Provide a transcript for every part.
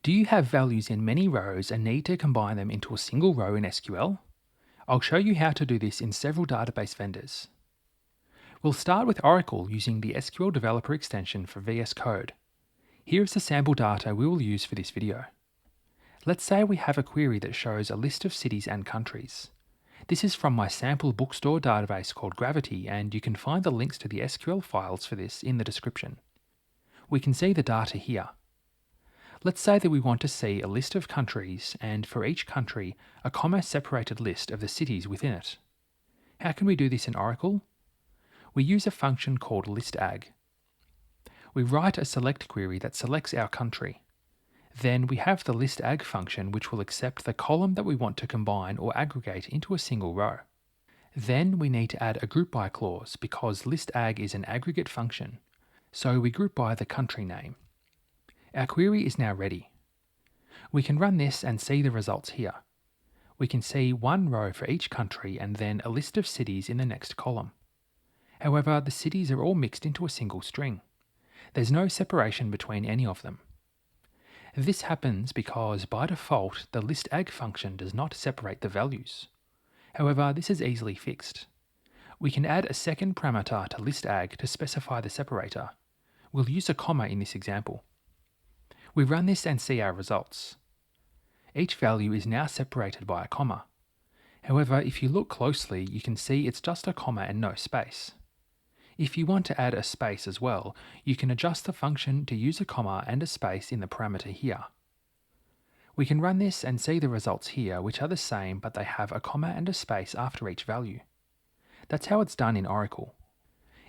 Do you have values in many rows and need to combine them into a single row in SQL? I'll show you how to do this in several database vendors. We'll start with Oracle using the SQL Developer extension for VS Code. Here is the sample data we will use for this video. Let's say we have a query that shows a list of cities and countries. This is from my sample bookstore database called Gravity, and you can find the links to the SQL files for this in the description. We can see the data here. Let's say that we want to see a list of countries, and for each country, a comma-separated list of the cities within it. How can we do this in Oracle? We use a function called listag. We write a select query that selects our country. Then we have the listag function which will accept the column that we want to combine or aggregate into a single row. Then we need to add a group by clause because listag is an aggregate function. So we group by the country name. Our query is now ready. We can run this and see the results here. We can see one row for each country and then a list of cities in the next column. However, the cities are all mixed into a single string. There's no separation between any of them. This happens because by default the listag function does not separate the values. However, this is easily fixed. We can add a second parameter to listag to specify the separator. We'll use a comma in this example. We run this and see our results. Each value is now separated by a comma. However, if you look closely, you can see it's just a comma and no space. If you want to add a space as well, you can adjust the function to use a comma and a space in the parameter here. We can run this and see the results here, which are the same, but they have a comma and a space after each value. That's how it's done in Oracle.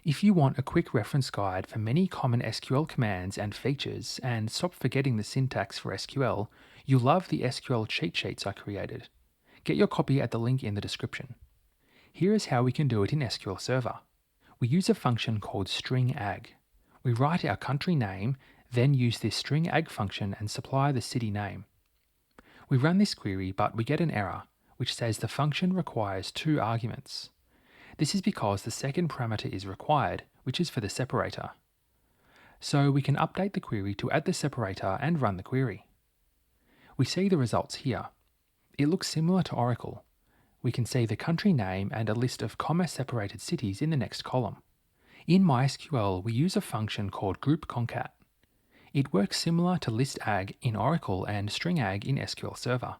If you want a quick reference guide for many common SQL commands and features, and stop forgetting the syntax for SQL, you'll love the SQL cheat sheets I created. Get your copy at the link in the description. Here is how we can do it in SQL Server. We use a function called stringag. We write our country name, then use this stringag function and supply the city name. We run this query, but we get an error, which says the function requires 2 arguments. This is because the second parameter is required, which is for the separator. So we can update the query to add the separator and run the query. We see the results here. It looks similar to Oracle. We can see the country name and a list of comma-separated cities in the next column. In MySQL, we use a function called groupconcat. It works similar to listag in Oracle and stringag in SQL Server.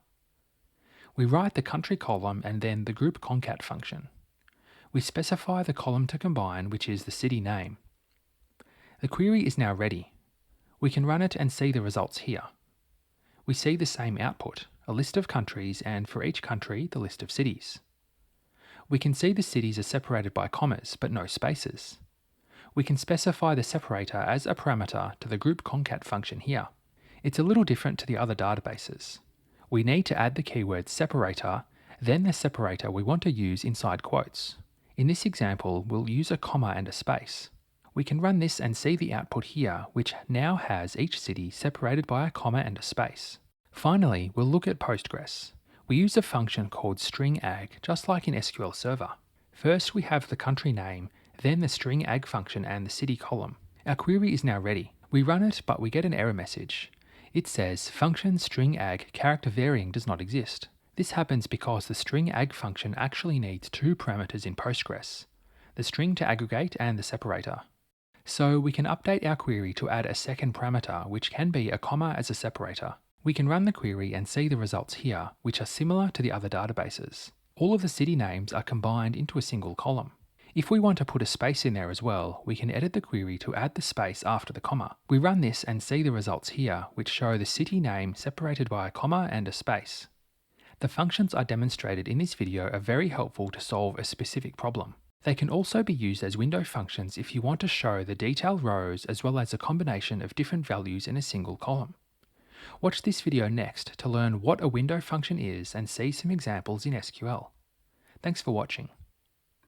We write the country column and then the groupconcat function. We specify the column to combine, which is the city name. The query is now ready. We can run it and see the results here. We see the same output, a list of countries, and for each country, the list of cities. We can see the cities are separated by commas, but no spaces. We can specify the separator as a parameter to the groupconcat function here. It's a little different to the other databases. We need to add the keyword separator, then the separator we want to use inside quotes. In this example, we'll use a comma and a space. We can run this and see the output here, which now has each city separated by a comma and a space. Finally, we'll look at Postgres. We use a function called stringag, just like in SQL Server. First, we have the country name, then the stringag function and the city column. Our query is now ready. We run it, but we get an error message. It says function stringag character varying does not exist. This happens because the stringag function actually needs 2 parameters in Postgres, the string to aggregate and the separator. So we can update our query to add a second parameter, which can be a comma as a separator. We can run the query and see the results here, which are similar to the other databases. All of the city names are combined into a single column. If we want to put a space in there as well, we can edit the query to add the space after the comma. We run this and see the results here, which show the city name separated by a comma and a space. The functions I demonstrated in this video are very helpful to solve a specific problem. They can also be used as window functions if you want to show the detailed rows as well as a combination of different values in a single column. Watch this video next to learn what a window function is and see some examples in SQL. Thanks for watching.